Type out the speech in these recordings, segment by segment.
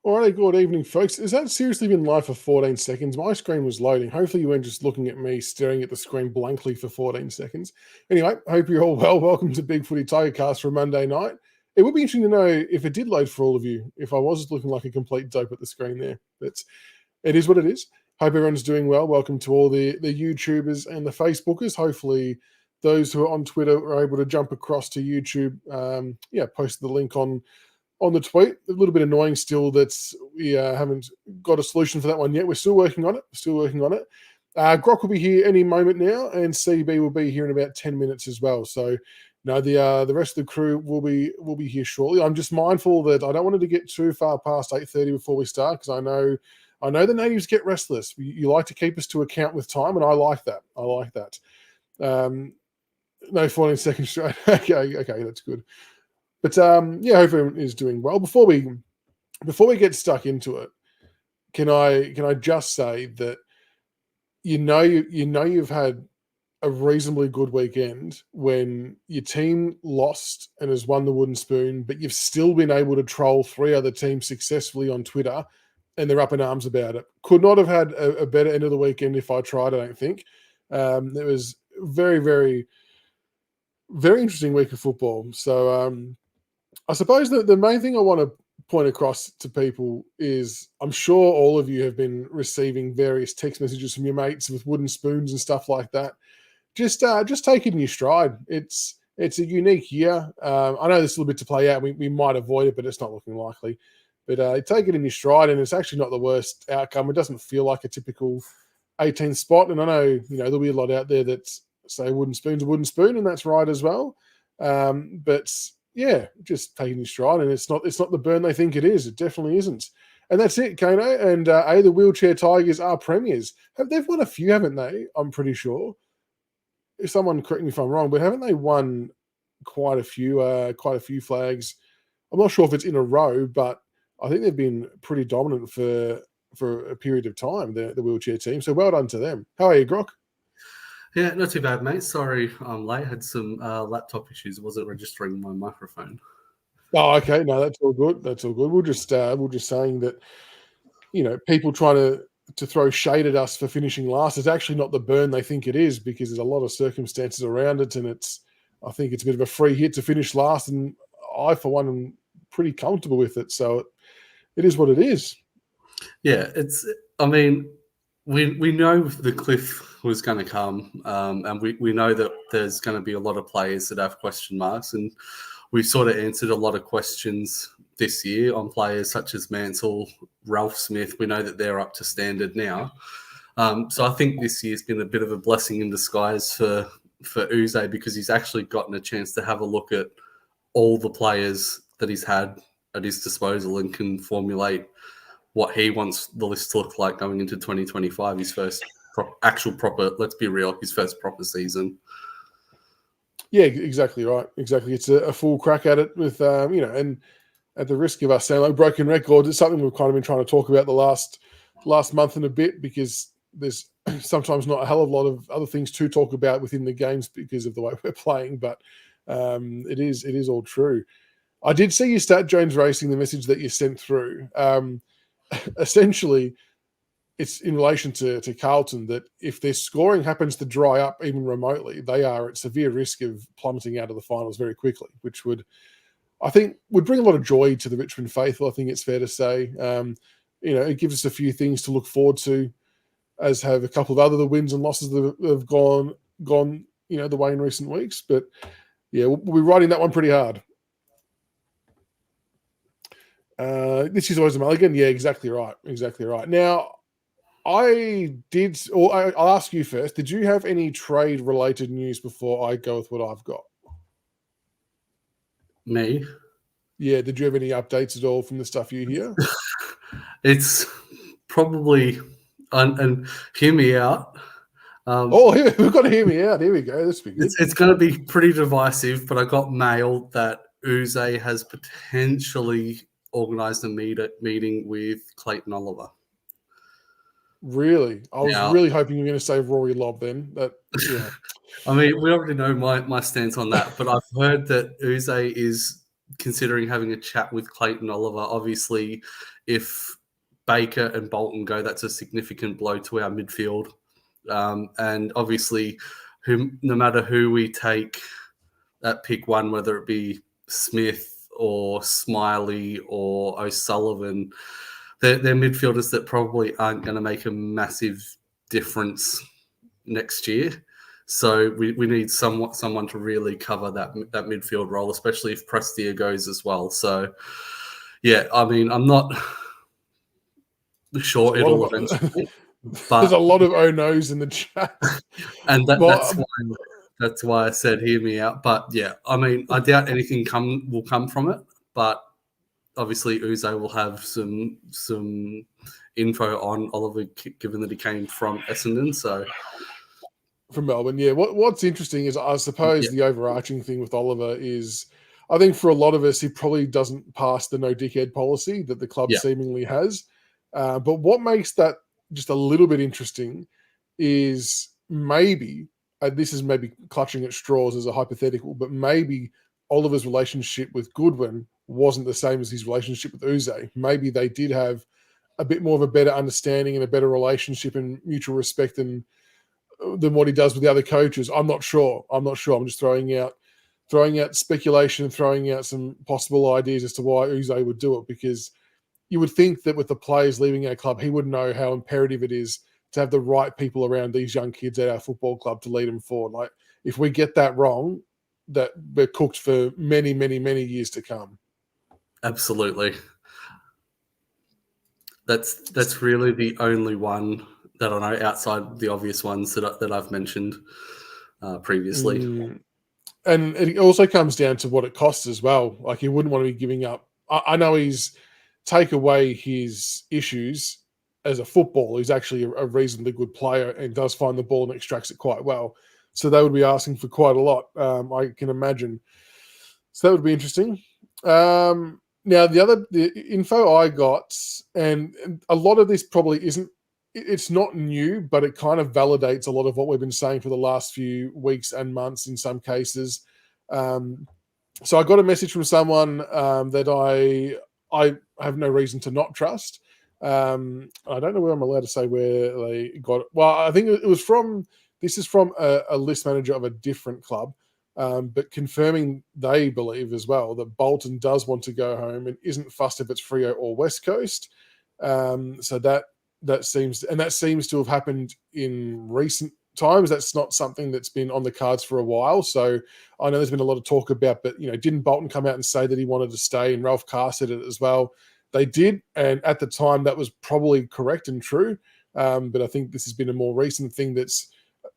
Alrighty, good evening, folks. Has that seriously been live for 14 seconds? My screen was loading. Hopefully, you weren't just looking at me staring at the screen blankly for 14 seconds. Anyway, hope you're all well. Welcome to Big Footy Tigercast for Monday night. It would be interesting to know if it did load for all of you, if I was looking like a complete dope at the screen there. But it is what it is. Hope everyone's doing well. Welcome to all the YouTubers and the Facebookers. Hopefully, those who are on Twitter are able to jump across to YouTube. Post the link on the tweet. A little bit annoying still that we haven't got a solution for that one yet. We're still working on it. Grok will be here any moment now, and CB will be here in about 10 minutes as well. So, no, the rest of the crew will be here shortly. I'm just mindful that I don't want it to get too far past 8:30 before we start, because I know the natives get restless. You like to keep us to account with time, and I like that. No 14 seconds straight. Okay, that's good. But hope everyone is doing well. Before we get stuck into it, can I just say that you've had a reasonably good weekend when your team lost and has won the wooden spoon, but you've still been able to troll 3 other teams successfully on Twitter, and they're up in arms about it. Could not have had a better end of the weekend if I tried, I don't think. It was very, very, very interesting week of football. So I suppose that the main thing I want to point across to people is I'm sure all of you have been receiving various text messages from your mates with wooden spoons and stuff like that. Just take it in your stride. It's a unique year. I know there's a little bit to play out. We might avoid it, but it's not looking likely. But take it in your stride, and it's actually not the worst outcome. It doesn't feel like a typical 18 spot. And I know there'll be a lot out there that say wooden spoon's a wooden spoon, and that's right as well. But yeah, just taking your stride, and it's not the burn they think it is. It definitely isn't. And that's it, Kano. And the Wheelchair Tigers are premiers. They've won a few, haven't they? I'm pretty sure. If someone correct me if I'm wrong, but haven't they won quite a few flags? I'm not sure if it's in a row, but I think they've been pretty dominant for a period of time, the Wheelchair team. So well done to them. How are you, Grok? Yeah, not too bad, mate. Sorry I'm late. Had some laptop issues. It wasn't registering my microphone. Oh, okay. No, that's all good. We're just saying that, people trying to throw shade at us for finishing last is actually not the burn they think it is, because there's a lot of circumstances around it, and I think it's a bit of a free hit to finish last, and I, for one, am pretty comfortable with it. So it is what it is. Yeah, we know the cliff was going to come, and we know that there's going to be a lot of players that have question marks, and we've sort of answered a lot of questions this year on players such as Mansell, Ralph Smith. We know that they're up to standard now. So I think this year's been a bit of a blessing in disguise for Uze, because he's actually gotten a chance to have a look at all the players that he's had at his disposal and can formulate what he wants the list to look like going into 2025, his first proper, let's be real, his first proper season. Yeah, exactly right. Exactly. It's a full crack at it with, and at the risk of us sounding like broken records, it's something we've kind of been trying to talk about the last month and a bit, because there's sometimes not a hell of a lot of other things to talk about within the games because of the way we're playing, but it is all true. I did see you Stat Jones Racing, the message that you sent through. Essentially, it's in relation to Carlton that if their scoring happens to dry up even remotely, they are at severe risk of plummeting out of the finals very quickly, which would bring a lot of joy to the Richmond faithful. I think it's fair to say. It gives us a few things to look forward to, as have a couple of other wins and losses that have gone the way in recent weeks. But yeah, we'll be riding that one pretty hard. This is always a mulligan. Yeah, exactly right. Now, I'll ask you first. Did you have any trade-related news before I go with what I've got? Me? Yeah, did you have any updates at all from the stuff you hear? It's probably, and hear me out. We've got to hear me out. Here we go. This be good. It's going to be pretty divisive, but I got mail that Uze has potentially organised a meeting with Clayton Oliver. Really? I was really hoping you were going to say Rory Lobb then. Yeah. I mean, we already know my stance on that, but I've heard that Uze is considering having a chat with Clayton Oliver. Obviously, if Baker and Bolton go, that's a significant blow to our midfield. And obviously, no matter who we take at pick one, whether it be Smith or Smiley or O'Sullivan, they're midfielders that probably aren't going to make a massive difference next year. So we need someone to really cover that midfield role, especially if Prestia goes as well. So, yeah, I mean, I'm not sure it'll eventually. But there's a lot of oh-no's in the chat. And that's why I said hear me out. But, yeah, I mean, I doubt anything will come from it. But obviously Uze will have some info on Oliver, given that he came from Essendon. So from Melbourne, yeah. What's interesting is, I suppose, the overarching thing with Oliver is, I think for a lot of us, he probably doesn't pass the no dickhead policy that the club seemingly has. But what makes that just a little bit interesting is maybe, this is maybe clutching at straws as a hypothetical, but maybe Oliver's relationship with Goodwin wasn't the same as his relationship with Uze.Maybe they did have a bit more of a better understanding and a better relationship and mutual respect than what he does with the other coaches. I'm not sure. I'm just throwing out speculation, throwing out some possible ideas as to why Uze would do it, because you would think that with the players leaving our club, he would know how imperative it is to have the right people around these young kids at our football club to lead them forward. Like, if we get that wrong, that we're cooked for many, many, many years to come. Absolutely. That's really the only one that I know outside the obvious ones that I've mentioned previously. And it also comes down to what it costs as well. Like, he wouldn't want to be giving up. I know take away his issues as a footballer, he's actually a reasonably good player and does find the ball and extracts it quite well. So they would be asking for quite a lot, I can imagine. So that would be interesting. Now, the info I got, and a lot of this probably isn't, it's not new, but it kind of validates a lot of what we've been saying for the last few weeks and months in some cases. So I got a message from someone that I have no reason to not trust. I don't know where I'm allowed to say where they got it. Well, I think this is from a list manager of a different club, but confirming they believe as well that Bolton does want to go home and isn't fussed if it's Freo or West Coast. So that seems to have happened in recent times. That's not something that's been on the cards for a while. So I know there's been a lot of talk about, but didn't Bolton come out and say that he wanted to stay? And Ralph Carr said it as well. They did, and at the time that was probably correct and true. But I think this has been a more recent thing, that's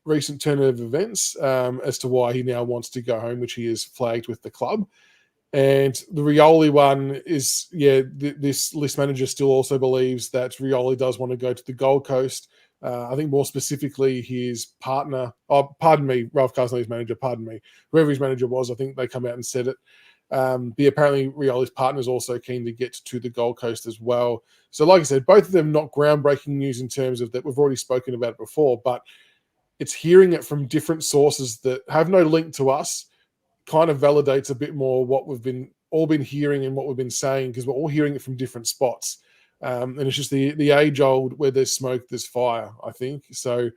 recent turn of events as to why he now wants to go home, which he has flagged with the club. And the Rioli one is, this list manager still also believes that Rioli does want to go to the Gold Coast. I think more specifically his partner, Ralph Carr's not his manager, whoever his manager was, I think they come out and said it. But apparently Rioli's partner is also keen to get to the Gold Coast as well. So like I said, both of them not groundbreaking news in terms of that. We've already spoken about it before, but it's hearing it from different sources that have no link to us kind of validates a bit more what we've all been hearing and what we've been saying, because we're all hearing it from different spots. And it's just the age old, where there's smoke, there's fire, I think. So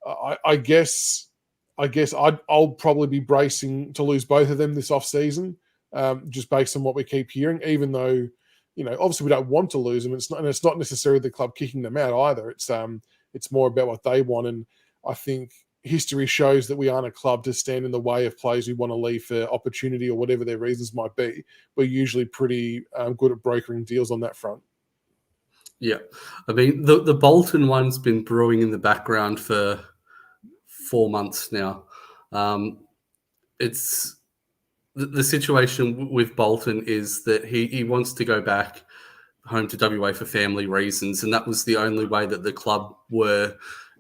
I guess I'll probably be bracing to lose both of them this off season, just based on what we keep hearing, even though, obviously we don't want to lose them. It's not necessarily the club kicking them out either. It's more about what they want. And I think history shows that we aren't a club to stand in the way of players who want to leave for opportunity or whatever their reasons might be. We're usually pretty good at brokering deals on that front. Yeah. I mean, the Bolton one's been brewing in the background for 4 months now. It's the situation with Bolton is that he wants to go back home to WA for family reasons, and that was the only way that the club were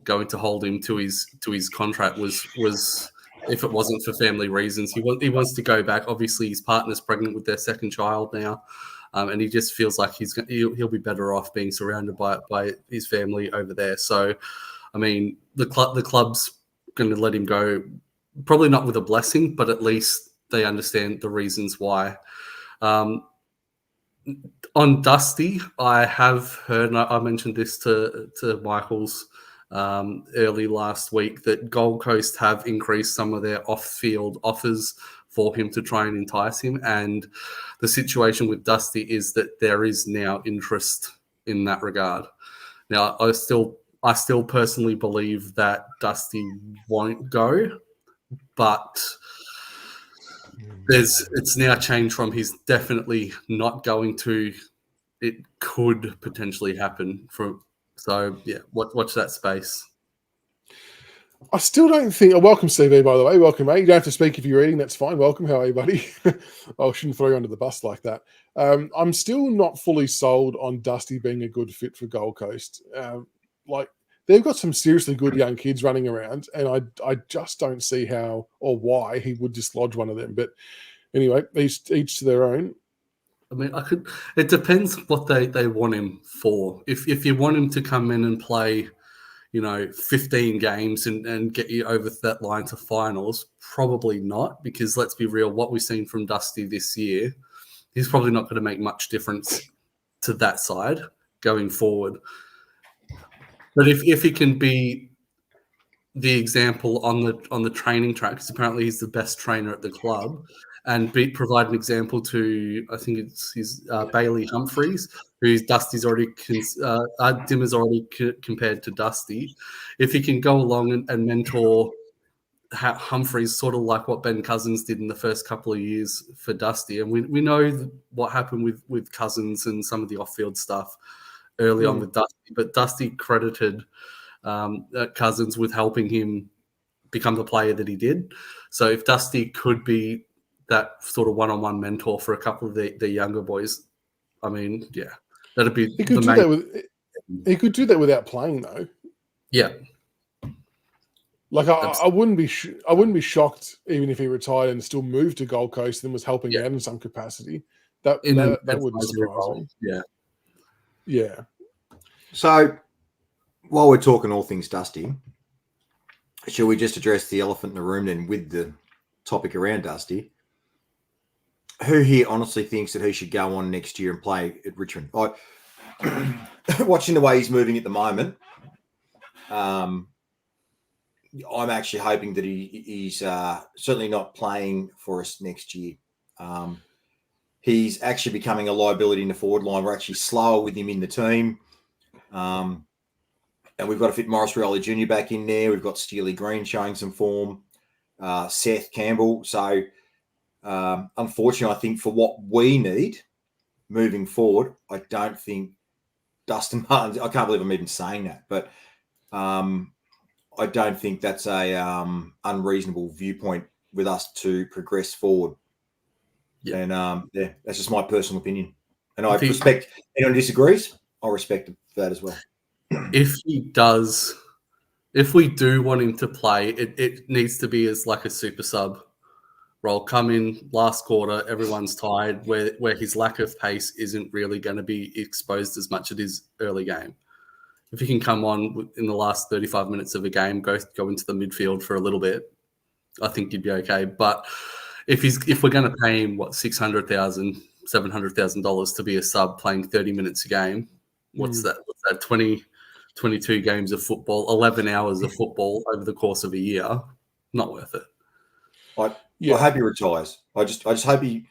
going to hold him to his contract was if it wasn't for family reasons. He wants to go back. Obviously, his partner's pregnant with their second child now, and he just feels like he'll be better off being surrounded by his family over there. So, I mean, the club's going to let him go, probably not with a blessing, but at least they understand the reasons why. On Dusty, I have heard, and I mentioned this to Michael's early last week, that Gold Coast have increased some of their off-field offers for him to try and entice him. And the situation with Dusty is that there is now interest in that regard. Now, I still personally believe that Dusty won't go, but it's now changed from he's definitely not going to. It could potentially happen. So yeah, watch that space. I still don't think. Welcome, CV, by the way. Welcome, mate. You don't have to speak if you're reading. That's fine. Welcome. How are you, buddy? I shouldn't throw you under the bus like that. I'm still not fully sold on Dusty being a good fit for Gold Coast. Like, they've got some seriously good young kids running around, and I just don't see how or why he would dislodge one of them. But anyway, each to their own. I mean, it depends what they want him for. If you want him to come in and play, 15 games and get you over that line to finals, probably not, because let's be real, what we've seen from Dusty this year, he's probably not going to make much difference to that side going forward. But if he can be the example on the training track, because apparently he's the best trainer at the club, and provide an example to, I think it's his Bailey Humphreys, who Dusty's already Dimmer's already compared to Dusty. If he can go along and mentor Humphreys, sort of like what Ben Cousins did in the first couple of years for Dusty, and we know what happened with Cousins and some of the off-field stuff early on with Dusty, but Dusty credited Cousins with helping him become the player that he did. So if Dusty could be that sort of one-on-one mentor for a couple of the younger boys, I mean, yeah, that'd be he could do that he could do that without playing, though. Yeah. Like, I wouldn't be shocked even if he retired and still moved to Gold Coast and was helping out in some capacity. That wouldn't surprise me. Yeah. Yeah. So while we're talking all things Dusty, shall we just address the elephant in the room then with the topic around Dusty? Who here honestly thinks that he should go on next year and play at Richmond? Watching the way he's moving at the moment, I'm actually hoping that he's certainly not playing for us next year. He's actually becoming a liability in the forward line. We're actually slower with him in the team. And we've got to fit Morris Rioli Jr. back in there. We've got Steely Green showing some form. Seth Campbell. So, unfortunately, I think for what we need moving forward, I don't think Dustin Martin, I can't believe I'm even saying that, but I don't think that's a unreasonable viewpoint with us to progress forward. Yeah. And that's just my personal opinion. And I respect anyone who disagrees. I respect that as well. If we do want him to play, it needs to be as like a super sub role. Come in last quarter, everyone's tired, where his lack of pace isn't really going to be exposed as much as his early game. If he can come on in the last 35 minutes of a game, go into the midfield for a little bit, I think he'd be okay. But if we're going to pay him $600,000, $700,000 to be a sub playing 30 minutes a game, what's that? 22 games of football, 11 hours of football over the course of a year. Not worth it. I hope he retires. I just hope he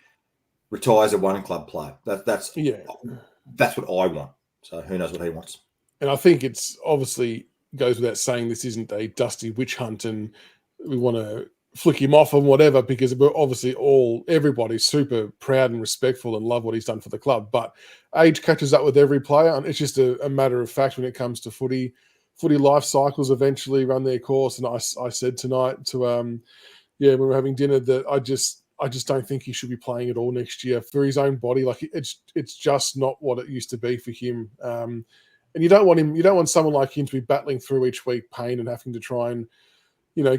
retires a one club player. That's what I want. So who knows what he wants. And I think it's obviously goes without saying this isn't a Dusty witch hunt and we want to flick him off and whatever, because we're obviously everybody's super proud and respectful and love what he's done for the club. But age catches up with every player, and it's just a matter of fact when it comes to footy. Footy life cycles eventually run their course. And I said tonight to when we were having dinner that I just don't think he should be playing at all next year for his own body. Like it's just not what it used to be for him. And you don't want someone like him to be battling through each week pain and having to try and,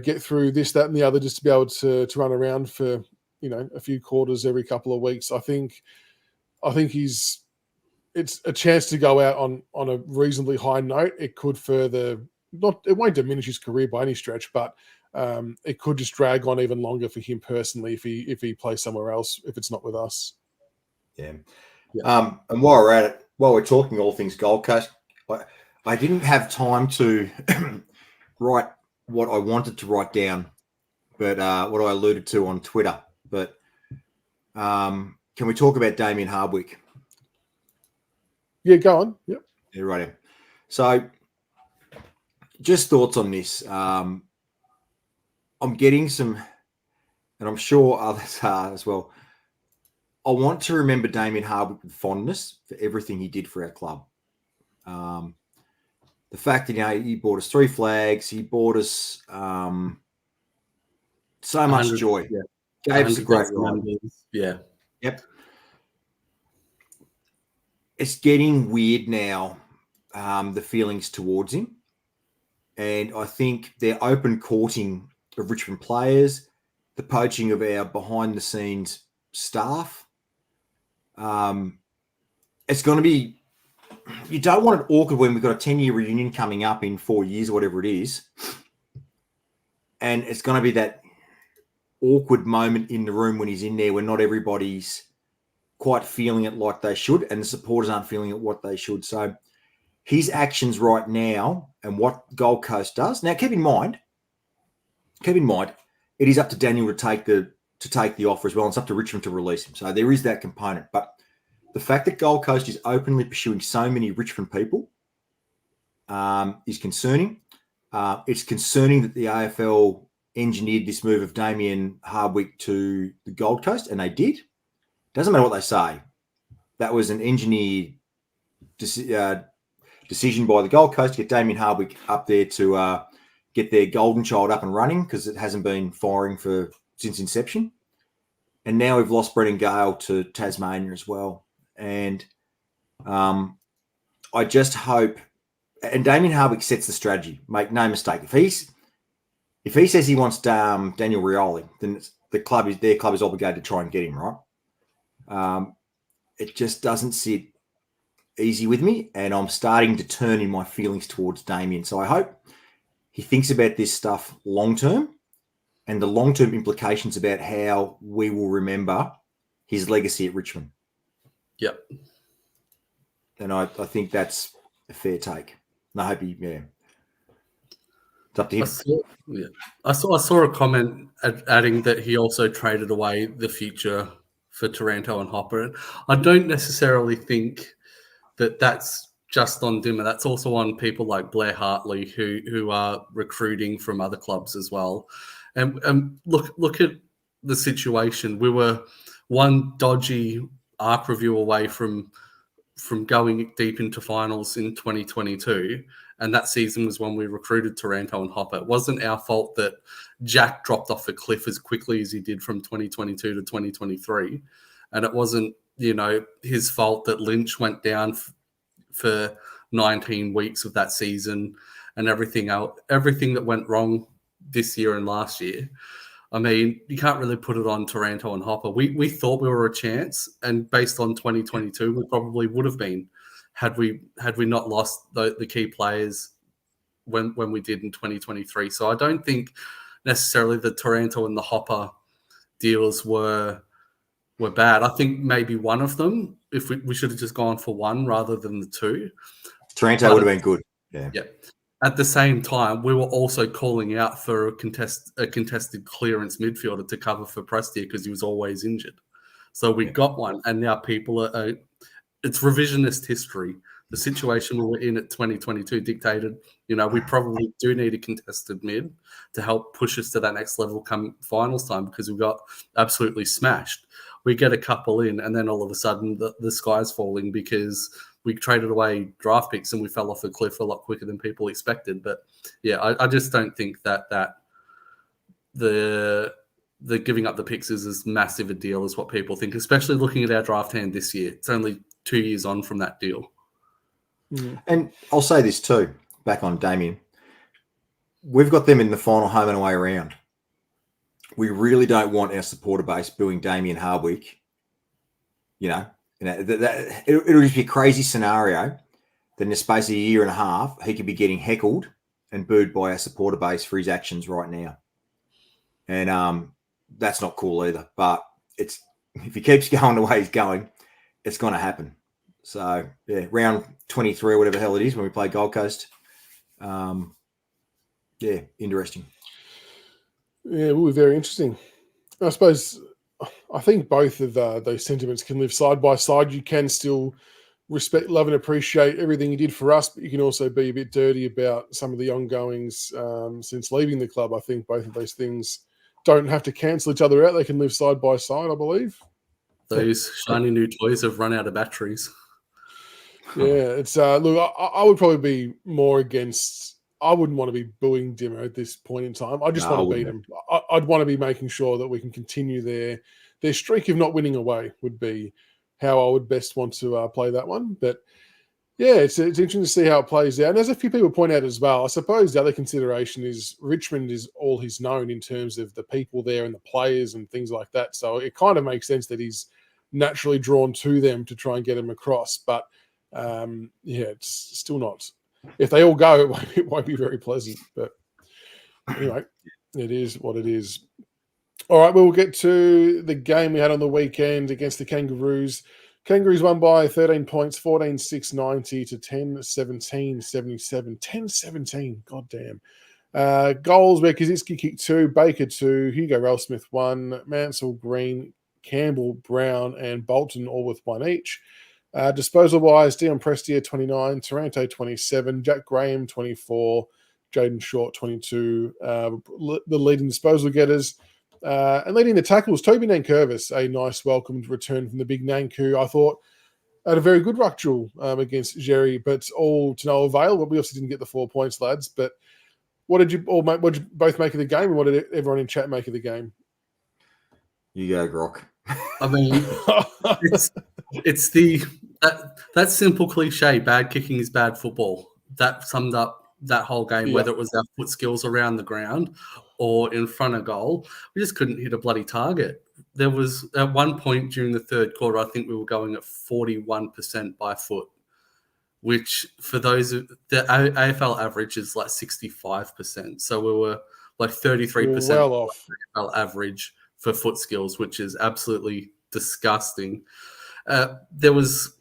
get through this, that, and the other just to be able to run around for, a few quarters every couple of weeks. I think it's a chance to go out on a reasonably high note. It could it won't diminish his career by any stretch, but it could just drag on even longer for him personally if he plays somewhere else, if it's not with us. Yeah. Yeah. And while we're at it, while we're talking all things Gold Coast, I didn't have time to write what I wanted to write down, but what I alluded to on Twitter. But can we talk about Damien Hardwick? Yeah, go on. Yep. Yeah, right. So, just thoughts on this. I'm getting some, and I'm sure others are as well. I want to remember Damien Hardwick with fondness for everything he did for our club. The fact that he bought us 3 flags, he bought us so much joy. Yeah. Gave us a great ride. Yeah. Yep. It's getting weird now, the feelings towards him. And I think they're open courting of Richmond players, the poaching of our behind-the-scenes staff. It's going to be, you don't want it awkward when we've got a 10-year reunion coming up in 4 years or whatever it is. And it's going to be that awkward moment in the room when he's in there when not everybody's quite feeling it like they should and the supporters aren't feeling it what they should. So his actions right now and what Gold Coast does. Now, keep in mind, it is up to Daniel to take the offer as well. And it's up to Richmond to release him. So there is that component. But the fact that Gold Coast is openly pursuing so many Richmond people is concerning. It's concerning that the AFL engineered this move of Damien Hardwick to the Gold Coast, and they did. Doesn't matter what they say. That was an engineered decision by the Gold Coast to get Damien Hardwick up there to get their golden child up and running because it hasn't been firing since inception. And now we've lost Brendan Gale to Tasmania as well. And I just hope, and Damien Hardwick sets the strategy. Make no mistake. If he says he wants Daniel Rioli, then their club is obligated to try and get him, right? It just doesn't sit easy with me, and I'm starting to turn in my feelings towards Damien. So I hope he thinks about this stuff long term and the long term implications about how we will remember his legacy at Richmond. Yep. And I think that's a fair take. And I hope it's up to him. I saw a comment adding that he also traded away the future for Taranto and Hopper. I don't necessarily think that that's just on Dimmer. That's also on people like Blair Hartley who are recruiting from other clubs as well. And look at the situation. We were one dodgy arc review away from going deep into finals in 2022. And that season was when we recruited Taranto and Hopper. It wasn't our fault that Jack dropped off a cliff as quickly as he did from 2022 to 2023. And it wasn't, his fault that Lynch went down for 19 weeks of that season and everything that went wrong this year and last year. I mean, you can't really put it on Taranto and Hopper. We thought we were a chance, and based on 2022, we probably would have been had we not lost the key players when we did in 2023. So I don't think necessarily the Taranto and the Hopper deals were bad. I think maybe one of them, if we should have just gone for one rather than the two. Taranto would have been good. Yeah. At the same time, we were also calling out for a contested clearance midfielder to cover for Prestia because he was always injured. So we got one, and now people are it's revisionist history. The situation we were in at 2022 dictated, we probably do need a contested mid to help push us to that next level come finals time because we got absolutely smashed. We get a couple in, and then all of a sudden the sky's falling because we traded away draft picks and we fell off the cliff a lot quicker than people expected. But yeah, I just don't think that the giving up the picks is as massive a deal as what people think, especially looking at our draft hand this year. It's only 2 years on from that deal. Mm. And I'll say this too, back on Damien. We've got them in the final home and away round. We really don't want our supporter base booing Damien Hardwick. It'll just be a crazy scenario that in the space of a year and a half, he could be getting heckled and booed by our supporter base for his actions right now. And that's not cool either. But if he keeps going the way he's going, it's going to happen. So, yeah, round 23 or whatever the hell it is when we play Gold Coast. Yeah, interesting. Yeah, it will be very interesting. I suppose I think both of those sentiments can live side by side. You can still respect, love, and appreciate everything you did for us, but you can also be a bit dirty about some of the ongoings since leaving the club. I think both of those things don't have to cancel each other out. They can live side by side, I believe. Those shiny new toys have run out of batteries. Yeah, it's look, I would probably be more against. I wouldn't want to be booing Dimmer at this point in time. I just want to beat them. I'd want to be making sure that we can continue their streak of not winning away would be how I would best want to play that one. But yeah, it's interesting to see how it plays out. And as a few people point out as well, I suppose the other consideration is Richmond is all he's known in terms of the people there and the players and things like that. So it kind of makes sense that he's naturally drawn to them to try and get him across. But yeah, it's still not. If they all go, it won't be very pleasant. But anyway, it is what it is. All right, we'll get to the game we had on the weekend against the Kangaroos. Kangaroos won by 13 points, 14-6, 90 to 10-17, 77. 10-17, goddamn. Goals where Kaczynski kicked 2, Baker 2, Hugo Ralsmith 1, Mansell, Green, Campbell, Brown, and Bolton all with 1 each. Disposal-wise, Dion Prestia, 29, Taranto, 27, Jack Graham, 24, Jaden Short, 22. The leading disposal getters. And leading the tackles, Toby Nankervis, a nice welcomed return from the big Nanku. I thought had a very good ruck duel against Jerry, but all to no avail. But we also didn't get the 4 points, lads. But what did you both make of the game, and what did everyone in chat make of the game? You go, Grok. I mean, it's that simple cliche, bad kicking is bad football. That summed up that whole game, whether it was our foot skills around the ground or in front of goal. We just couldn't hit a bloody target. There was, at one point during the third quarter, I think we were going at 41% by foot, which for those, the AFL average is like 65%. So we were like 33% well off AFL average for foot skills, which is absolutely disgusting. There was,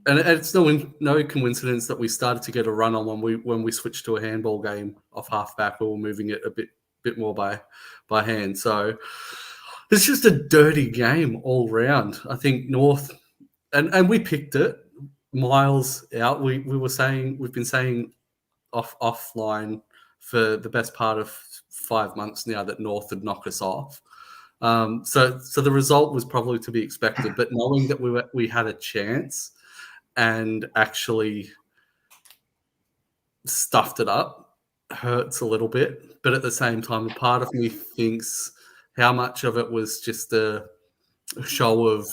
and it's no coincidence that we started to get a run on when we switched to a handball game off halfback. We were moving it a bit more by hand. So it's just a dirty game all round. I think North, and we picked it miles out. We've been saying offline for the best part of 5 months now that North had knocked us off. So the result was probably to be expected, but knowing that we had a chance and actually stuffed it up hurts a little bit. But at the same time, a part of me thinks how much of it was just a show of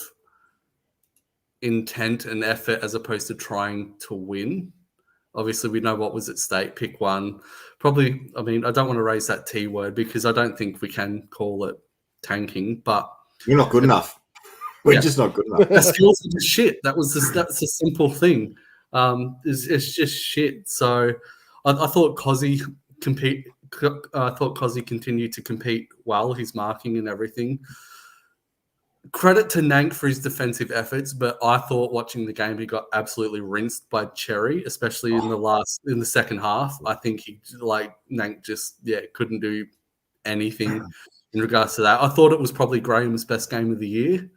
intent and effort as opposed to trying to win. Obviously, we know what was at stake. Pick one. Probably, I mean, I don't want to raise that T word because I don't think we can call it tanking, but you're not good enough. We're just not good enough. The skills are just shit. That's a simple thing. It's just shit. So I thought Cozzy continued to compete well. His marking and everything. Credit to Nank for his defensive efforts, but I thought watching the game he got absolutely rinsed by Cherry, especially in the second half. I think Nank just couldn't do anything in regards to that. I thought it was probably Graham's best game of the year.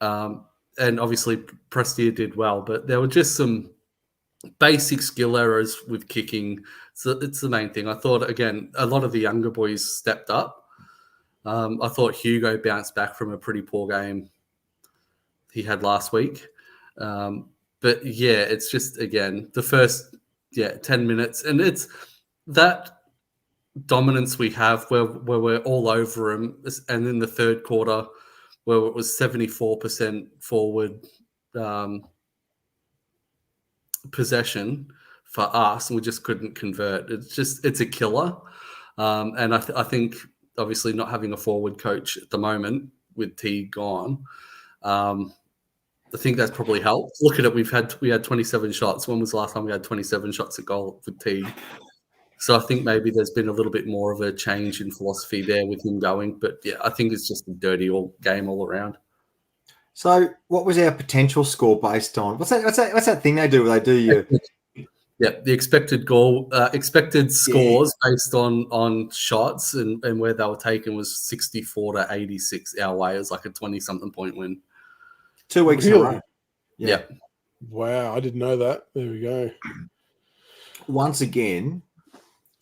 And obviously Prestia did well, but there were just some basic skill errors with kicking. So it's the main thing. I thought, again, a lot of the younger boys stepped up. I thought Hugo bounced back from a pretty poor game he had last week. But yeah, it's just, again, the first 10 minutes. And it's that dominance we have where we're all over him. And in the third quarter, where it was 74% forward possession for us, and we just couldn't convert. It's a killer. And I think, obviously, not having a forward coach at the moment with T gone, I think that's probably helped. Look at it. We had 27 shots. When was the last time we had 27 shots at goal with T? So I think maybe there's been a little bit more of a change in philosophy there with him going. But yeah, I think it's just a dirty game all around. So, what was our potential score based on? What's that thing they do? Where they do your the expected goal, expected scores based on shots and where they were taken was 64-86 our way. It was like a 20-something point win. 2 weeks in a row. Yeah. Wow, I didn't know that. There we go. Once again,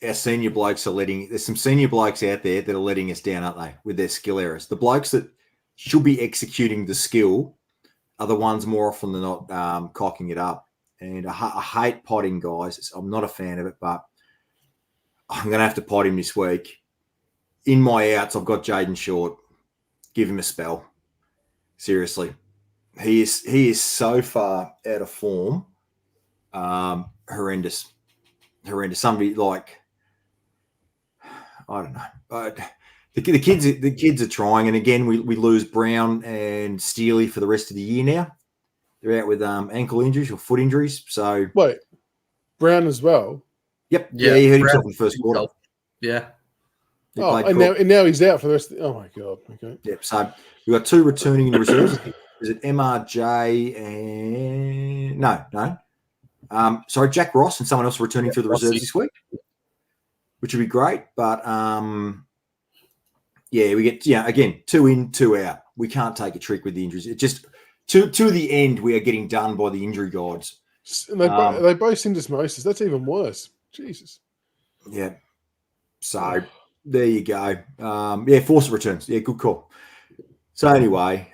our senior blokes are there's some senior blokes out there that are letting us down, aren't they, with their skill errors? The blokes that should be executing the skill are the ones more often than not cocking it up. And I hate potting, guys. I'm not a fan of it, but I'm going to have to pot him this week. In my outs, I've got Jaden Short. Give him a spell. Seriously. He is so far out of form. Horrendous. Somebody like, I don't know. But the kids are trying. And again, we lose Brown and Steely for the rest of the year now. They're out with ankle injuries or foot injuries. So wait, Brown as well. Yep. Yeah, he hurt himself in the first quarter. Yeah. And now he's out for the rest of the, oh my God. Okay. Yep. So we've got 2 returning in the reserves. Is it MRJ and no. Sorry, Jack Ross and someone else returning through the reserves this week, which would be great. But we get again 2 in, 2 out. We can't take a trick with the injuries. It just to the end we are getting done by the injury gods. And they both syndesmosis. That's even worse. Jesus. Yeah. So there you go. Force returns. Yeah, good call. So anyway,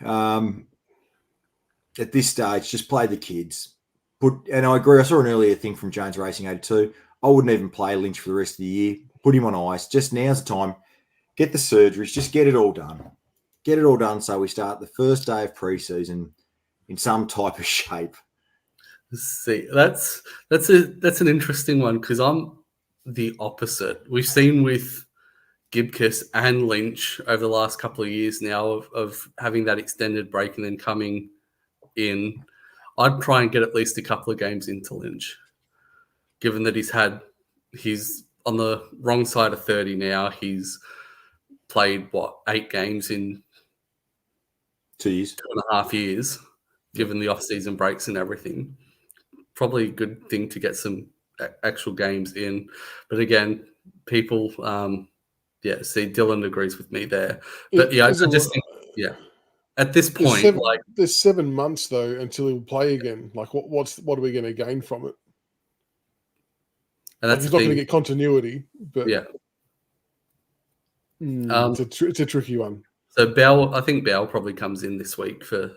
at this stage, just play the kids. And I agree. I saw an earlier thing from Jones Racing 82. I wouldn't even play Lynch for the rest of the year. Put him on ice. Just now's the time. Get the surgeries. Just get it all done. Get it all done so we start the first day of preseason in some type of shape. See, that's an interesting one because I'm the opposite. We've seen with Gibkiss and Lynch over the last couple of years now of having that extended break and then coming in. I'd try and get at least a couple of games into Lynch, given that he's on the wrong side of 30 now. He's played, 8 games in 2 years, 2.5 years, given the off-season breaks and everything. Probably a good thing to get some actual games in. But again, people, see, Dylan agrees with me there. But I just think, at this point, there's 7 months though until he'll play again. Like, what are we going to gain from it? And that's he's not going to get continuity, but it's a tricky one. So I think Bell probably comes in this week for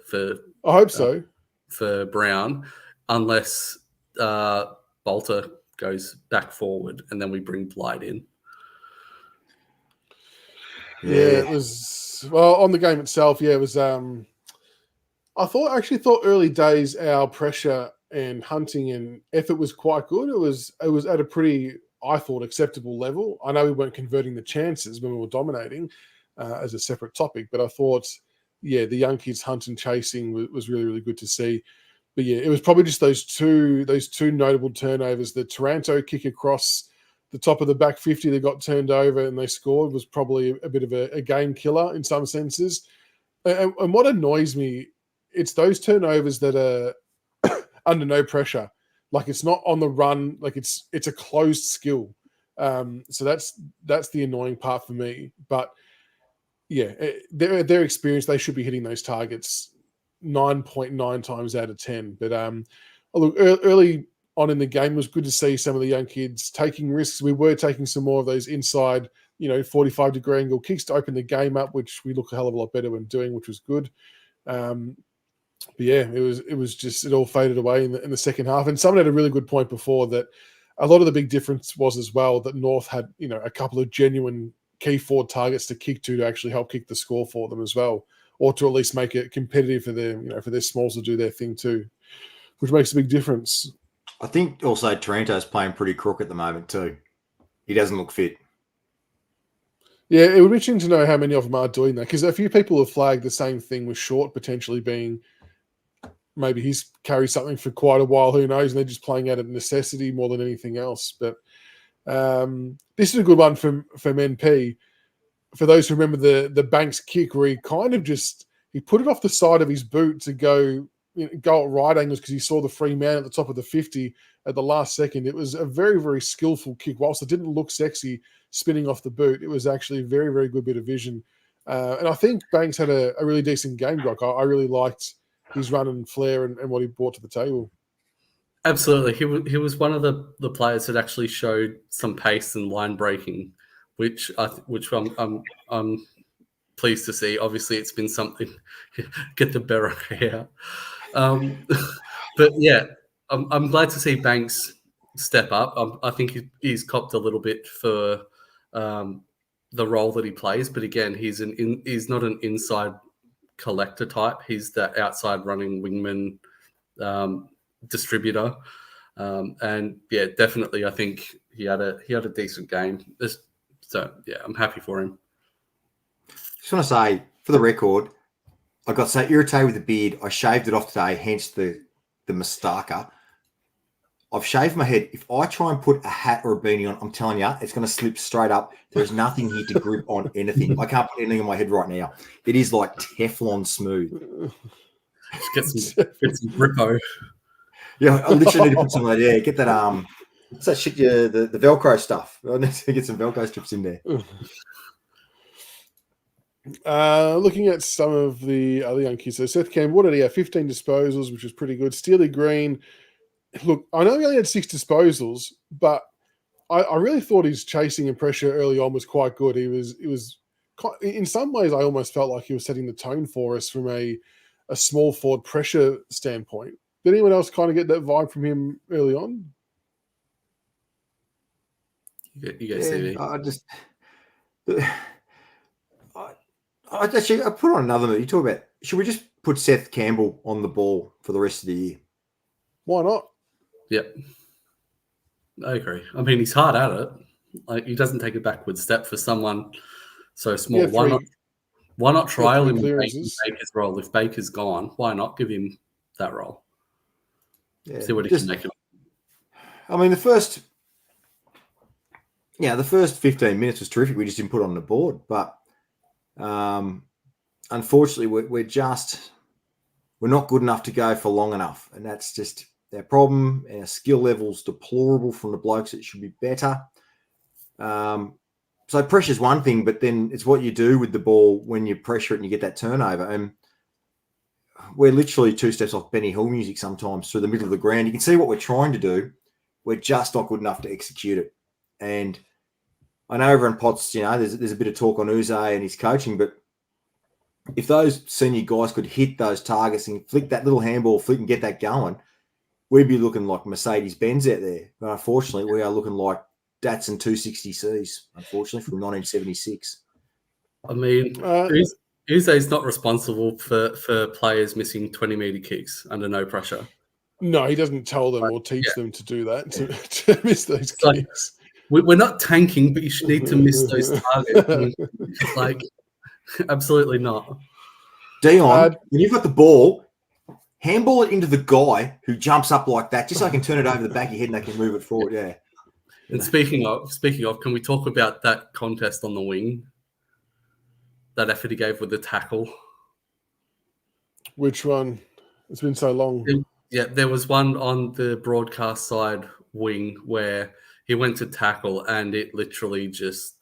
I hope so for Brown, unless Bolter goes back forward and then we bring Blight in. Yeah, it was on the game itself. Yeah, it was. I thought early days our pressure and hunting and effort was quite good. It was at a pretty, I thought, acceptable level. I know we weren't converting the chances when we were dominating as a separate topic, but I thought, the young kids hunt and chasing was really, really good to see. But it was probably just those two notable turnovers. The Taranto kick across the top of the back 50 that got turned over and they scored was probably a bit of a game killer in some senses. And what annoys me, it's those turnovers that are under no pressure. Like, it's not on the run. Like, it's a closed skill. So that's the annoying part for me. But their experience, they should be hitting those targets 9.9 times out of 10. But look, early on in the game was good to see some of the young kids taking risks. We were taking some more of those inside, 45-degree angle kicks to open the game up, which we look a hell of a lot better when doing, which was good. But it was just, it all faded away in the second half. And someone had a really good point before that a lot of the big difference was as well that North had, a couple of genuine key forward targets to kick to actually help kick the score for them as well, or to at least make it competitive for them, for their smalls to do their thing too, which makes a big difference. I think also Taranto's playing pretty crook at the moment too. He doesn't look fit. Yeah, it would be interesting to know how many of them are doing that, because a few people have flagged the same thing with Short potentially being, maybe he's carried something for quite a while, who knows, and they're just playing out of necessity more than anything else. But this is a good one from NP. For those who remember the Banks kick, where he kind of just he put it off the side of his boot to go at right angles because he saw the free man at the top of the 50 at the last second. It was a very, very skillful kick. Whilst it didn't look sexy spinning off the boot, it was actually a very, very good bit of vision. And I think Banks had a really decent game, Doc. I really liked his run and flair and what he brought to the table. Absolutely. He was one of the players that actually showed some pace and line breaking, which I'm pleased to see. Obviously, it's been something. Get the barrow out. But yeah, I'm glad to see Banks step up. I think he's copped a little bit for the role that he plays. But again, he's not an inside collector type. He's that outside running wingman distributor. And yeah, definitely, I think he had a decent game. So yeah, I'm happy for him. Just want to say, for the record, I got so irritated with the beard, I shaved it off today, hence the moustache. I've shaved my head. If I try and put a hat or a beanie on, I'm telling you, it's going to slip straight up. There's nothing here to grip on anything. I can't put anything on my head right now. It is like Teflon smooth. Just get some Grippo. Yeah, I literally need to put some of that. Yeah, get that. What's that shit? Yeah, the Velcro stuff. I need to get some Velcro strips in there. Looking at some of the other young kids. So Seth Campbell, what did he have? 15 disposals, which was pretty good. Steely Green. Look, I know he only had 6 disposals, but I really thought his chasing and pressure early on was quite good. He was in some ways, I almost felt like he was setting the tone for us from a small forward pressure standpoint. Did anyone else kind of get that vibe from him early on? You get CV. I put on another move. You talk about, should we just put Seth Campbell on the ball for the rest of the year? Why not? Yep. I agree. I mean, he's hard at it. Like, he doesn't take a backward step for someone so small. Yeah, why not trial him in clearances. Baker's role? If Baker's gone, why not give him that role? Yeah, see what he can make of. I mean, the first 15 minutes was terrific. We just didn't put it on the board. But unfortunately, we're not good enough to go for long enough. And that's just our problem. Our skill level's deplorable from the blokes. It should be better. So pressure's one thing, but then it's what you do with the ball when you pressure it and you get that turnover. And we're literally 2 steps off Benny Hill music sometimes through the middle of the ground. You can see what we're trying to do. We're just not good enough to execute it. And I know everyone pots, there's a bit of talk on Uze and his coaching, but if those senior guys could hit those targets and flick that little handball flick and get that going, we'd be looking like Mercedes-Benz out there. But unfortunately, we are looking like Datsun 260Cs, unfortunately, from 1976. I mean, Uze's not responsible for players missing 20-metre kicks under no pressure. No, he doesn't tell them or teach them to do that, to miss those kicks. We're not tanking, but you should need to miss those targets. Like, absolutely not. Dion, when you've got the ball, handball it into the guy who jumps up like that, just so I can turn it over the back of your head and they can move it forward. Yeah. And speaking of, can we talk about that contest on the wing? That effort he gave with the tackle. Which one? It's been so long. Yeah, there was one on the broadcast side wing where he went to tackle and it literally just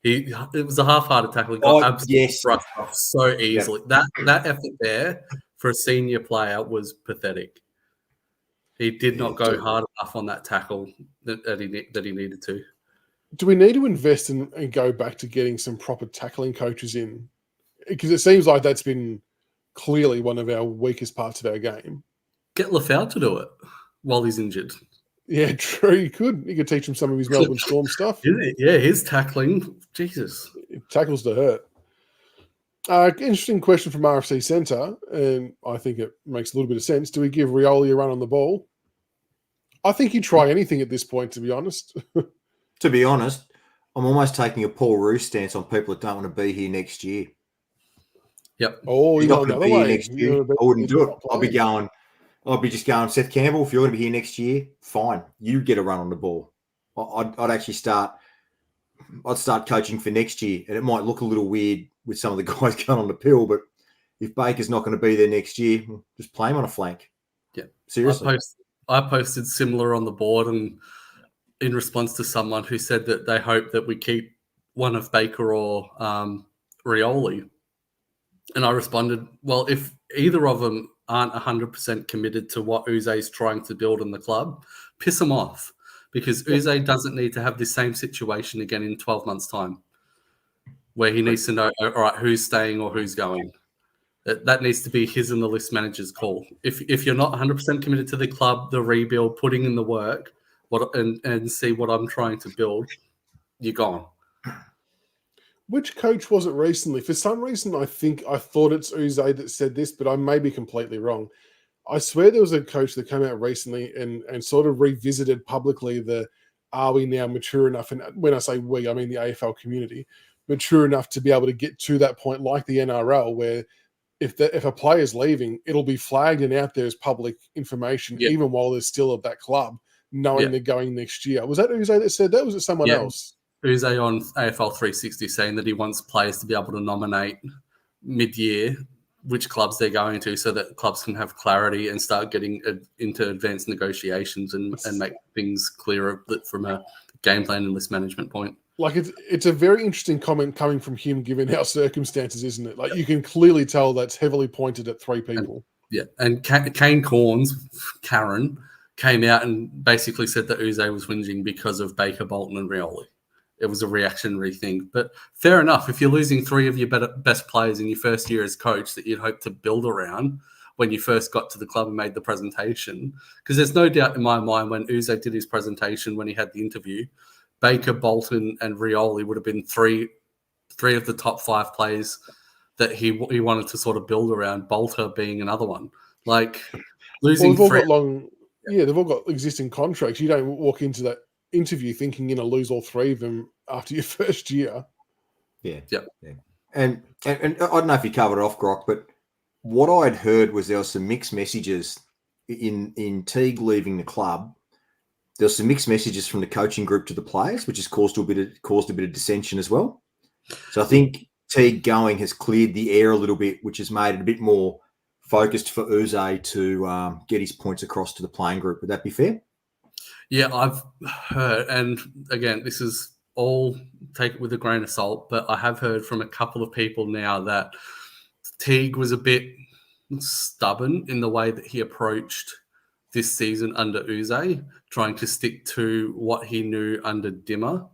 it was a half-hearted tackle. He got absolutely brushed off so easily. Yep. That effort there for a senior player was pathetic. He did not go hard enough on that tackle that he needed to. Do we need to invest in and go back to getting some proper tackling coaches in? Because it seems like that's been clearly one of our weakest parts of our game. Get Lafau to do it while he's injured. Yeah, true. You could teach him some of his Melbourne Storm stuff. Yeah, his tackling. Jesus. It tackles to hurt. Interesting question from RFC Centre, and I think it makes a little bit of sense. Do we give Rioli a run on the ball? I think he'd try anything at this point, to be honest. To be honest, I'm almost taking a Paul Roos stance on people that don't want to be here next year. Yep. Oh, he's not going to be here next year. I wouldn't do it. I'd be just going, Seth Campbell, if you're going to be here next year, fine. You get a run on the ball. I'd actually start coaching for next year. And it might look a little weird with some of the guys going on the pill, but if Baker's not going to be there next year, just play him on a flank. Yeah, seriously. I posted similar on the board, and in response to someone who said that they hope that we keep one of Baker or Rioli, and I responded, well, if either of them aren't 100% committed to what Uze is trying to build in the club, piss them off, because Uze doesn't need to have the same situation again in 12 months' time, where he needs to know, all right, who's staying or who's going. That needs to be his and the list manager's call. If you're not 100% committed to the club, the rebuild, putting in the work, and see what I'm trying to build, you're gone. Which coach was it recently? For some reason, I thought it's Uze that said this, but I may be completely wrong. I swear there was a coach that came out recently and sort of revisited publicly are we now mature enough? And when I say we, I mean the AFL community, mature enough to be able to get to that point like the NRL, where if a player's leaving, it'll be flagged and out there as public information, even while they're still at that club, knowing they're going next year. Was that Uze that said that? Was it someone else? Uze on AFL 360 saying that he wants players to be able to nominate mid-year which clubs they're going to, so that clubs can have clarity and start getting into advanced negotiations and make things clearer from a game plan and list management point. Like it's a very interesting comment coming from him, given our circumstances, isn't it? Like you can clearly tell that's heavily pointed at three people. And Kane Karen came out and basically said that Uze was whinging because of Baker, Bolton, and Rioli. It was a reactionary thing, but fair enough. If you're losing three of your best players in your first year as coach that you'd hope to build around when you first got to the club and made the presentation, because there's no doubt in my mind when Uze did his presentation, when he had the interview, Baker, Bolton, and Rioli would have been three of the top 5 players that he wanted to sort of build around, Bolter being another one. Like losing they've all got existing contracts. You don't walk into that interview thinking you're going to lose all 3 of them after your first year. Yeah. And I don't know if you covered it off, Grok, but what I'd heard was there were some mixed messages in Teague leaving the club. There were some mixed messages from the coaching group to the players, which has caused a bit of dissension as well. So I think Teague going has cleared the air a little bit, which has made it a bit more focused for Uze to get his points across to the playing group. Would that be fair? Yeah, I've heard, and again, this is all, take it with a grain of salt, but I have heard from a couple of people now that Teague was a bit stubborn in the way that he approached this season under Uze, trying to stick to what he knew under Dimmer,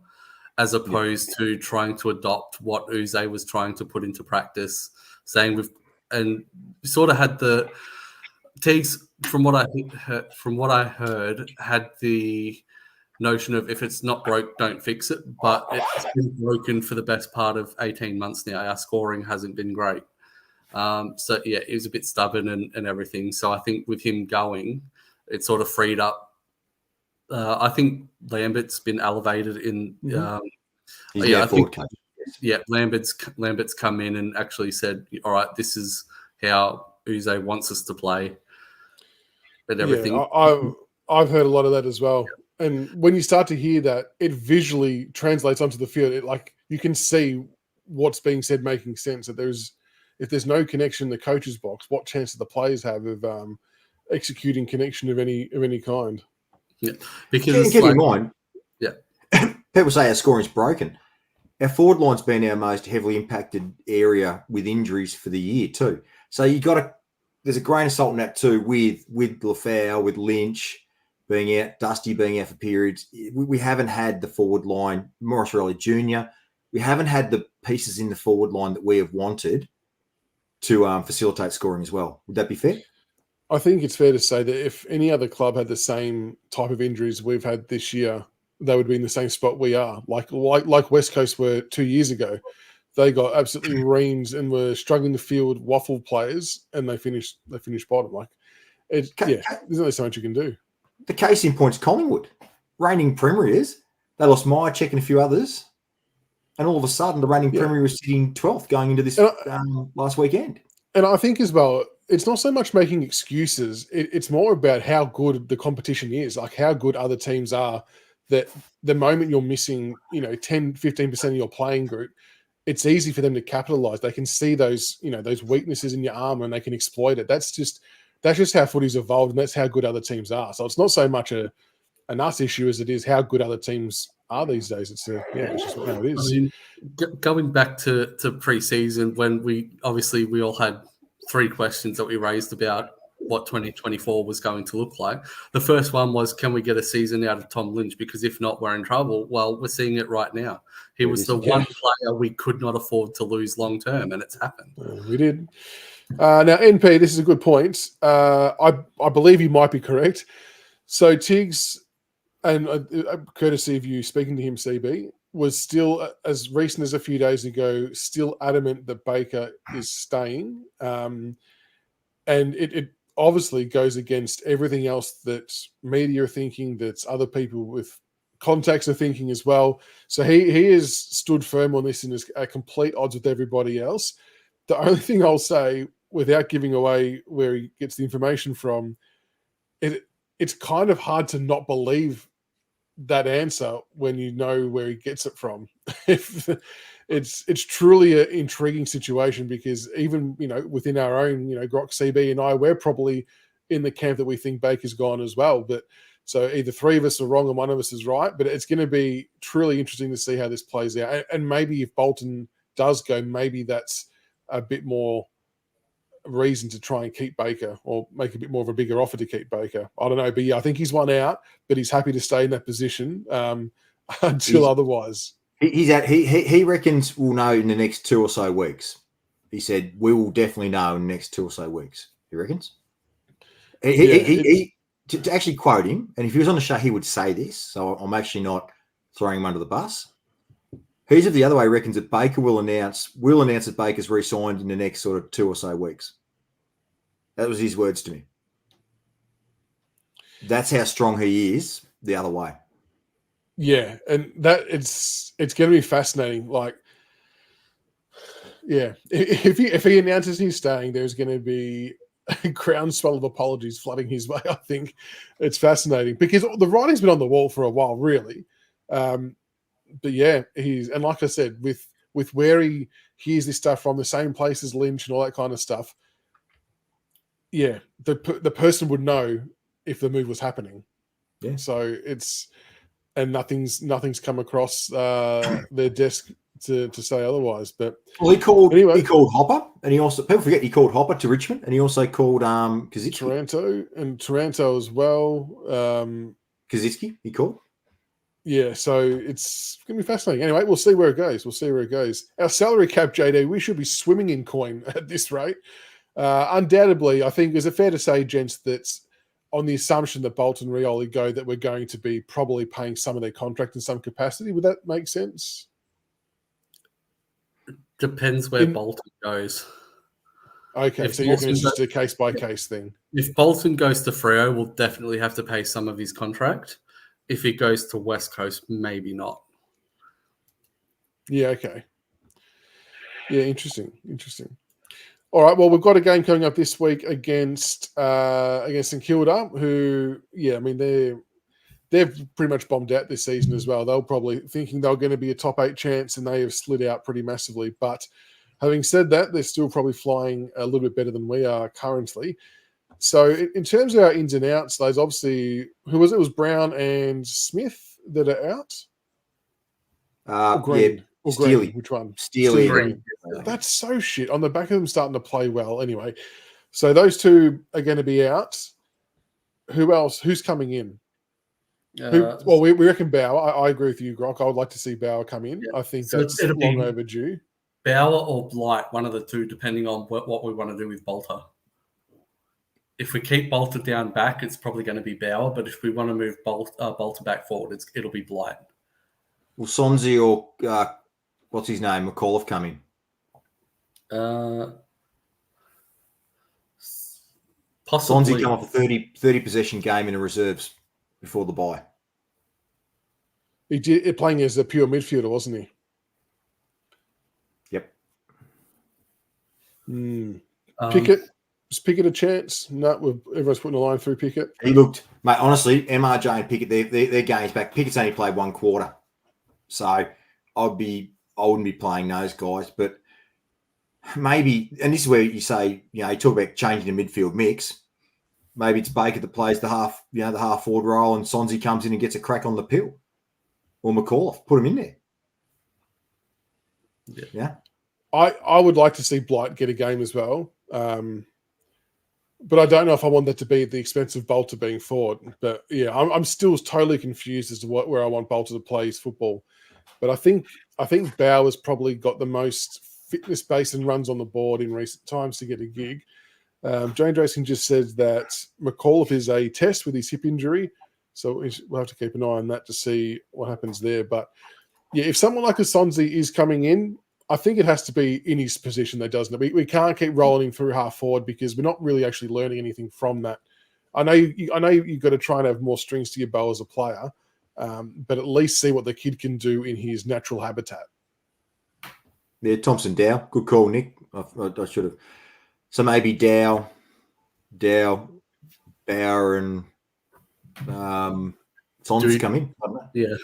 as opposed to trying to adopt what Uze was trying to put into practice, saying and sort of had the Teague's, from what I heard, had the notion of if it's not broke, don't fix it. But it's been broken for the best part of 18 months now. Our scoring hasn't been great. So yeah, he was a bit stubborn and everything. So I think with him going, it sort of freed up. I think Lambert's been elevated in. Lambert's come in and actually said, "All right, this is how Uze wants us to play." And everything. Yeah, I've heard a lot of that as well. And when you start to hear that, it visually translates onto the field. You can see what's being said making sense. That if there's no connection in the coach's box, what chance do the players have of executing connection of any kind? Yeah, because keep in mind, yeah, people say our scoring's broken. Our forward line's been our most heavily impacted area with injuries for the year too. So there's a grain of salt in that too, with Lafau, with Lynch being out, Dusty being out for periods. We haven't had the forward line, Morris Riley Jr. We haven't had the pieces in the forward line that we have wanted to facilitate scoring as well. Would that be fair? I think it's fair to say that if any other club had the same type of injuries we've had this year, they would be in the same spot we are. Like West Coast were 2 years ago. They got absolutely reamed and were struggling to field waffle players, and they finished bottom. There's only so much you can do. The case in point's Collingwood, reigning premiers. They lost Myercheck and a few others, and all of a sudden the reigning premier was sitting 12th going into this last weekend. And I think as well, it's not so much making excuses. It's more about how good the competition is, like how good other teams are. That the moment you're missing, 10, 15% of your playing group, it's easy for them to capitalize. They can see those, those weaknesses in your arm and they can exploit it. That's just how footy's evolved, and that's how good other teams are. So it's not so much an us issue as it is how good other teams are these days. It's just how it is. I mean, going back to pre-season, when we all had 3 questions that we raised about what 2024 was going to look like. The first one was, can we get a season out of Tom Lynch? Because if not, we're in trouble. Well, we're seeing it right now. He was the one player we could not afford to lose long term, and it's happened. We did. Now, NP, this is a good point. I believe you might be correct. So Tiggs, and courtesy of you speaking to him, CB, was still, as recent as a few days ago, still adamant that Baker is staying. And it obviously goes against everything else that media are thinking, that other people with contacts are thinking as well. So he has stood firm on this and is at complete odds with everybody else. The only thing I'll say, without giving away where he gets the information from, it's kind of hard to not believe that answer when you know where he gets it from. It's truly an intriguing situation, because even within our own Grok, CB and I, we're probably in the camp that we think Baker's gone as well. But so either 3 of us are wrong and 1 of us is right. But it's going to be truly interesting to see how this plays out. And maybe if Bolton does go, maybe that's a bit more reason to try and keep Baker, or make a bit more of a bigger offer to keep Baker. I don't know, but yeah, I think he's one out, but he's happy to stay in that position until otherwise. He reckons we'll know in the next 2 or so weeks. He said we will definitely know in the next 2 or so weeks. He reckons. To actually quote him, and if he was on the show, he would say this. So I'm actually not throwing him under the bus. He's of the other way, reckons that Baker will announce that Baker's re-signed in the next sort of 2 or so weeks. That was his words to me. That's how strong he is the other way. Yeah, and that it's going to be fascinating. Like, yeah, if he announces he's staying, there's going to be a groundswell of apologies flooding his way. I think it's fascinating because the writing's been on the wall for a while, really. But yeah, and like I said, with where he hears this stuff from, the same place as Lynch and all that kind of stuff. Yeah, the person would know if the move was happening. Yeah. So and nothing's come across their desk to say otherwise. But he called Hopper, and he also, people forget, he called Hopper to Richmond, and he also called Taranto as well. Kazitsky, he called. Yeah, so it's going to be fascinating. Anyway, we'll see where it goes. Our salary cap, JD, we should be swimming in coin at this rate. Undoubtedly, I think, is it fair to say, gents, that on the assumption that Bolton Rioli go, that we're going to be probably paying some of their contract in some capacity? Would that make sense? Depends where Bolton goes. Okay, so you're going to just do a case-by-case thing. If Bolton goes to Freo, we'll definitely have to pay some of his contract. If he goes to West Coast, maybe not. Yeah, okay. Yeah, interesting. All right, well, we've got a game coming up this week against St Kilda, who, yeah, I mean, they've pretty much bombed out this season as well. They're probably thinking they're going to be a top 8 chance, and they have slid out pretty massively. But having said that, they're still probably flying a little bit better than we are currently. So in terms of our ins and outs, those obviously, who was it? It was Brown and Smith that are out? Or Green? Yeah, or Steely. Green? Which one? Steely. Green. That's so shit. On the back of them starting to play well anyway. So those 2 are going to be out. Who else? Who's coming in? We reckon Bauer. I agree with you, Grok. I would like to see Bauer come in. Yeah. I think that's long overdue. Bauer or Blight, one of the 2, depending on what we want to do with Bolter. If we keep Bolter down back, it's probably going to be Bauer. But if we want to move Bolter back forward, it'll be Blight. Will Sonzi or what's his name, McAuliffe, come in? Possibly. Sonzi come off a 30 possession game in the reserves before the bye. He did playing as a pure midfielder, wasn't he? Yep. Pickett. Is Pickett a chance? No, everyone's putting a line through Pickett. He looked, mate, honestly, MRJ and Pickett, their game's back. Pickett's only played 1 quarter. So I'd be I wouldn't be playing those guys. But maybe, and this is where you say, you talk about changing the midfield mix. Maybe it's Baker that plays the half forward role, and Sonsie comes in and gets a crack on the pill, or McAuliffe, put him in there. Yeah. I would like to see Blight get a game as well. But I don't know if I want that to be at the expense of Bolter being forward. But yeah, I'm still totally confused as to where I want Bolter to play his football. But I think Bauer's probably got the most fitness base and runs on the board in recent times to get a gig. Jane Drayson just says that McAuliffe is a test with his hip injury. So we'll have to keep an eye on that to see what happens there. But yeah, if someone like a Sonsie is coming in, I think it has to be in his position that doesn't it? We can't keep rolling him through half forward because we're not really actually learning anything from that. I know you've got to try and have more strings to your bow as a player, but at least see what the kid can do in his natural habitat. Yeah, Thompson Dow. Good call, Nick. I should have. So maybe Dow, Bauer, and Sonsie come in. I don't know. Yeah.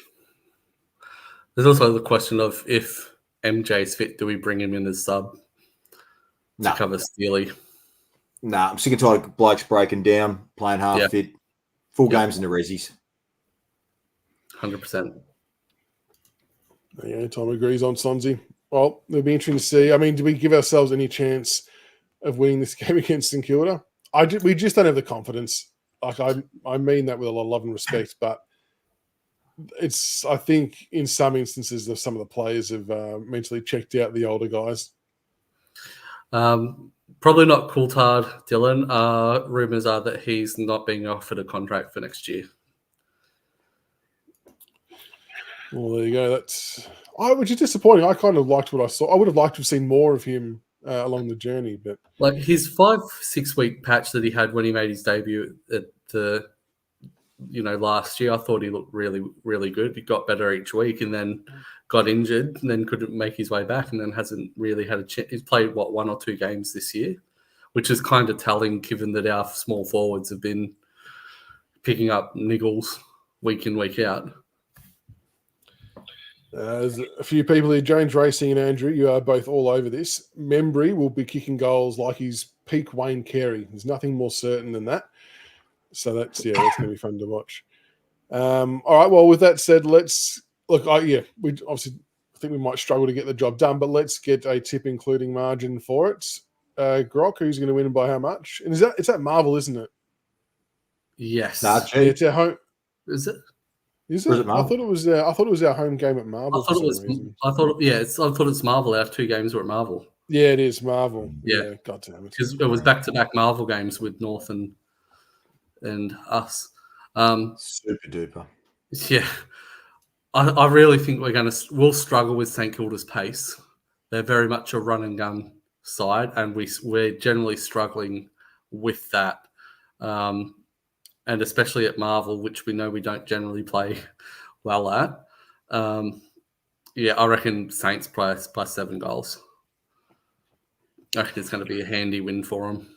There's also the question of if MJ's fit, do we bring him in as sub to cover Steely? I'm sick and tired of blokes breaking down, playing half fit, full games in the resis. 100%. Yeah, Tom agrees on Sonsie. Well, it'll be interesting to see. I mean, do we give ourselves any chance of winning this game against St Kilda? We just don't have the confidence. Like I mean that with a lot of love and respect, but I think in some instances that some of the players have mentally checked out the older guys. Probably not Coulthard, Dylan. Rumours are that he's not being offered a contract for next year. Well, there you go. Which is disappointing. I kind of liked what I saw. I would have liked to have seen more of him along the journey, but like his 5-6 week patch that he had when he made his debut at the last year, I thought he looked really, really good. He got better each week and then got injured and then couldn't make his way back and then hasn't really had a chance. He's played, 1 or 2 games this year, which is kind of telling given that our small forwards have been picking up niggles week in, week out. There's a few people here, James Racing and Andrew, you are both all over this. Membry will be kicking goals like he's peak Wayne Carey. There's nothing more certain than that. So that's going to be fun to watch. All right, well, with that said, let's look. We obviously think we might struggle to get the job done, but let's get a tip including margin for it. Grok, who's going to win and by how much? And it's at Marvel, isn't it? Yes. It's at home. Is it? Is it? I thought it was our home game at Marvel. I thought it's Marvel. Our 2 games were at Marvel. Yeah, it is Marvel. Yeah. God damn it. Because it was back-to-back Marvel games with North and us. Super duper. Yeah. I really think we'll struggle with St Kilda's pace. They're very much a run and gun side, and we're generally struggling with that. And especially at Marvel, which we know we don't generally play well at. I reckon Saints plus 7 goals. I reckon it's going to be a handy win for them.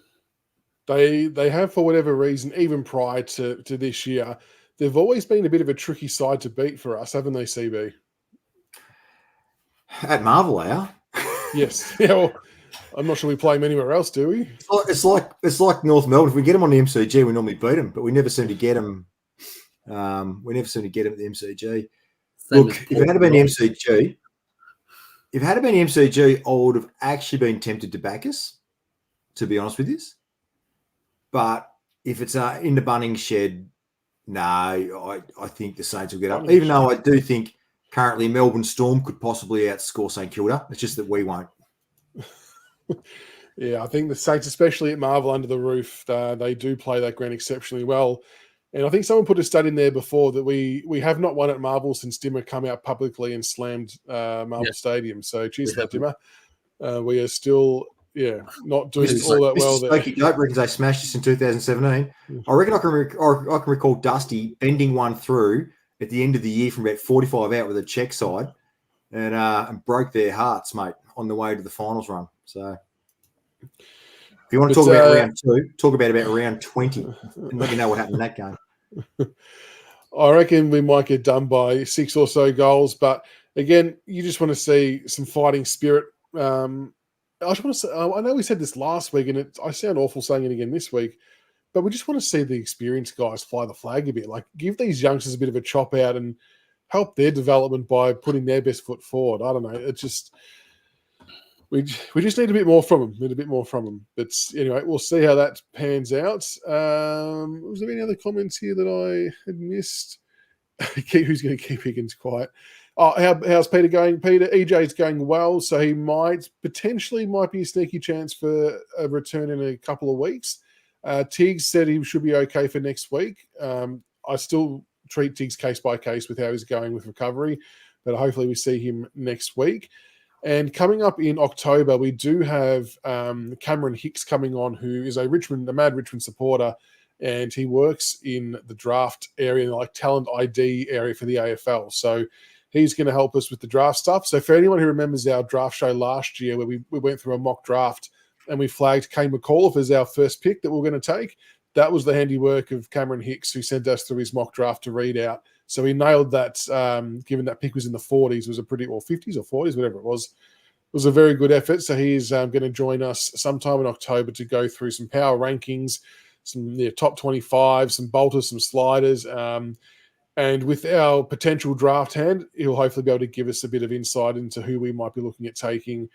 They have, for whatever reason, even prior to this year, they've always been a bit of a tricky side to beat for us, haven't they, CB? At Marvel, Yes. Yeah, well, I'm not sure we play them anywhere else, do we? It's like North Melbourne. If we get them on the MCG, we normally beat them, but we never seem to get them. We never seem to get them at the MCG. Look, if it had been the MCG, I would have actually been tempted to back us, to be honest with you. But if it's in the Bunnings shed, no, I think the Saints will get up. Even though I do think currently Melbourne Storm could possibly outscore St Kilda. It's just that we won't. Yeah, I think the Saints, especially at Marvel under the roof, they do play that ground exceptionally well. And I think someone put a stat in there before that we have not won at Marvel since Dimmer come out publicly and slammed Marvel Stadium. So cheers for that, Dimmer. We are still, not doing all that well. Smokey Dope reckons they smashed us in 2017. I reckon I can recall Dusty bending one through at the end of the year from about 45 out with a check side and broke their hearts, mate, on the way to the finals run. So if you want to talk about round 2, talk about round 20 and let me know what happened in that game. I reckon we might get done by 6 or so goals, but again, you just want to see some fighting spirit. I just want to say, I know we said this last week, and I sound awful saying it again this week, but we just want to see the experienced guys fly the flag a bit. Like, give these youngsters a bit of a chop out and help their development by putting their best foot forward. I don't know. It's just we just need a bit more from them. But anyway, we'll see how that pans out. Was there any other comments here that I had missed? Who's going to keep Higgins quiet? Oh, how's Peter going? Peter, EJ's going well, so he might be a sneaky chance for a return in a couple of weeks. Tiggs said he should be okay for next week. I still treat Tiggs case by case with how he's going with recovery, but hopefully we see him next week. And coming up in October, we do have Cameron Hicks coming on, who is a mad Richmond supporter, and he works in the draft area, like talent ID area for the AFL. So he's going to help us with the draft stuff. So for anyone who remembers our draft show last year where we went through a mock draft and we flagged Kane McAuliffe as our first pick that we're going to take, that was the handiwork of Cameron Hicks, who sent us through his mock draft to read out. So he nailed that, given that pick was in the 40s, was a pretty, or 50s or 40s, whatever it was. It was a very good effort. So he's going to join us sometime in October to go through some power rankings, some top 25, some bolters, some sliders. And with our potential draft hand, he'll hopefully be able to give us a bit of insight into who we might be looking at taking,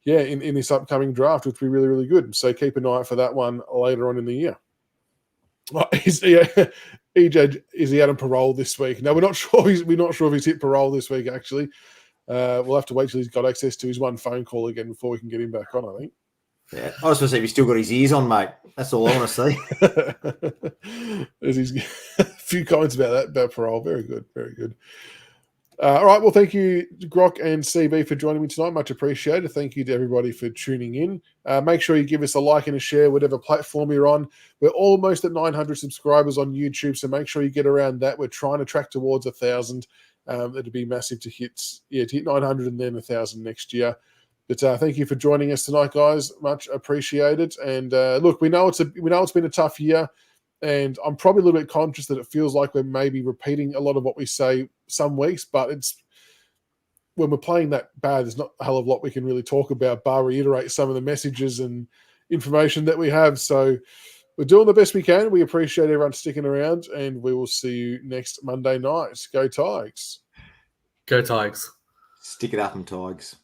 in this upcoming draft, which will be really, really good. So keep an eye out for that one later on in the year. EJ, is he out on parole this week? No, we're not sure. We're not sure if he's hit parole this week, actually. We'll have to wait till he's got access to his one phone call again before we can get him back on, I think. Yeah, I was going to say, if he's still got his ears on, mate. That's all I want to see. There's a few comments about parole. Very good, very good. All right, well, thank you, Grok and CB, for joining me tonight. Much appreciated. Thank you to everybody for tuning in. Make sure you give us a like and a share, whatever platform you're on. We're almost at 900 subscribers on YouTube, so make sure you get around that. We're trying to track towards 1,000. It'd be massive to hit 900 and then 1,000 next year. But thank you for joining us tonight, guys. Much appreciated. And look, we know it's been a tough year, and I'm probably a little bit conscious that it feels like we're maybe repeating a lot of what we say some weeks. But it's when we're playing that bad, there's not a hell of a lot we can really talk about, bar reiterate some of the messages and information that we have. So we're doing the best we can. We appreciate everyone sticking around, and we will see you next Monday night. Go Tigers. Go Tigers. Stick it up and Tigers.